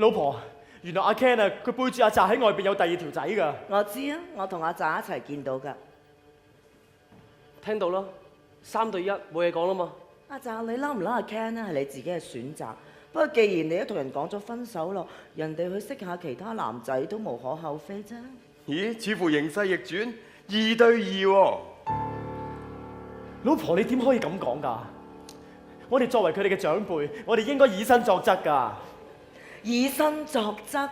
老婆，原來阿 Ken 啊，佢背住阿澤喺外邊有第二條仔㗎。我知啊，我同阿澤一齊見到㗎。聽到啦，3對1，冇嘢講啦嘛。阿澤，你嬲唔嬲阿 Ken 咧？係你自己嘅選擇。不過既然你都同人講咗分手咯，人哋去識下其他男仔都無可厚非啫。咦？似乎形勢逆轉，2對2喎。老婆，你點可以咁講㗎？我哋作為佢哋嘅長輩，我哋應該以身作則㗎。以身作則，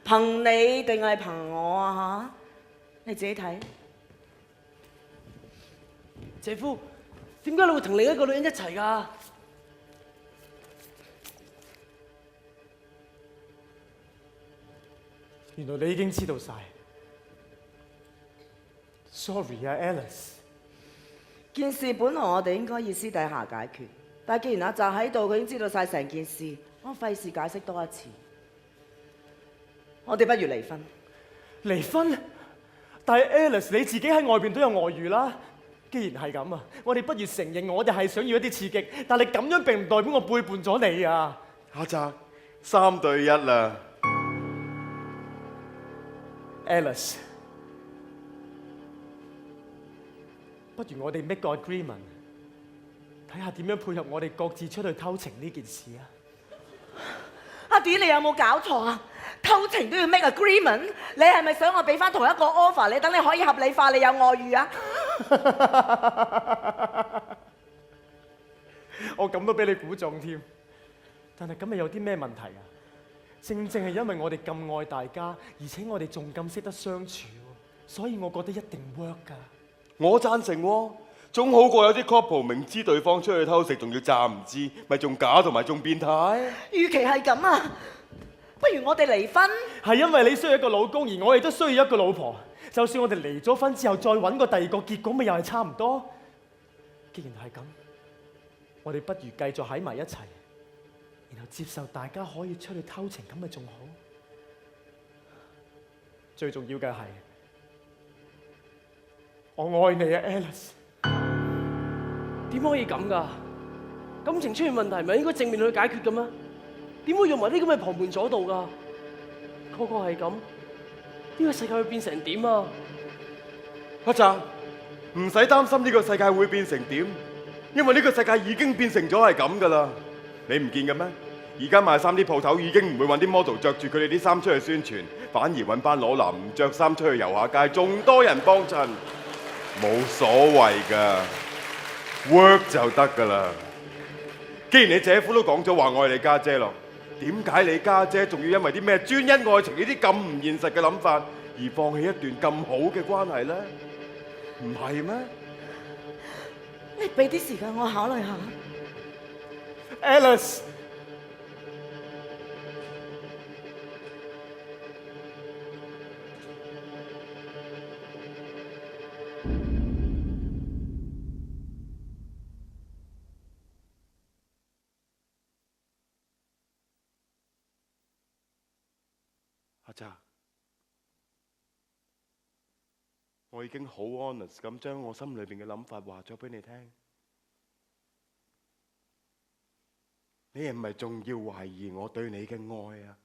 憑你定係憑我啊？嚇，你自己睇。姐夫，點解你會同另一個女人一齊㗎？原來你已經知道晒。Sorry 啊 ，Alice。件事本來我哋應該要私底下解決，但既然阿澤喺度，佢已經知道晒成件事，我費事解釋多一次。我哋不如離婚。離婚？但係 Alice 你自己喺外邊都有外遇啦。既然係咁啊，我哋不如承認我哋係想要一啲刺激，但係咁樣並唔代表我背叛咗你啊。阿澤，3對1啦。Alice， 不如我哋 make 個 agreement， 睇下點樣配合我哋各自出去偷情呢件事啊！阿 D， 你有冇搞錯啊？偷情都要 make agreement？ 你係咪想我俾翻同一個 offer 你，等你可以合理化你有外遇啊？我咁都俾你估中添，但係咁咪有啲咩問題啊？正正係因為我哋咁愛大家，而且我哋仲咁識得相處，所以我覺得一定 work 㗎。我贊成喎，總好過有啲 couple 明知對方出去偷食，仲要詐唔知，咪仲假同埋仲變態。與其係咁啊，不如我哋離婚。係因為你需要一個老公，而我亦都需要一個老婆。就算我哋離咗婚之後，再揾個第二個，結果咪又係差唔多。既然係咁，我哋不如繼續喺埋一齊，然後接受大家可以出去偷情，咁咪仲好。最重要嘅係，我愛你啊 ，Alice。點可以咁㗎？感情出現問題，咪應該正面去解決嘅咩？點會用埋啲咁嘅旁門左道㗎？個個係咁，呢個世界會變成點啊？阿澤，唔使擔心呢個世界會變成點，因為呢個世界已經變成咗係咁㗎啦。你唔見嘅咩？而家賣衫啲鋪頭已經唔會揾啲 model 着住佢哋啲衫出去宣傳，反而揾班裸男唔着衫出去遊下街，仲多人幫襯。冇所謂㗎 ，work 就得㗎啦。既然你姐夫都講咗話愛你家姐咯，點解你家姐仲要因為啲咩專一愛情呢啲咁唔現實嘅諗法而放棄一段咁好嘅關係呢？唔係咩？你俾啲時間我考慮下。Alice， 阿澤，我已經好 honest 咁將我心裏邊嘅諗法話咗俾你聽，你係咪仲要懷疑我對你嘅愛啊？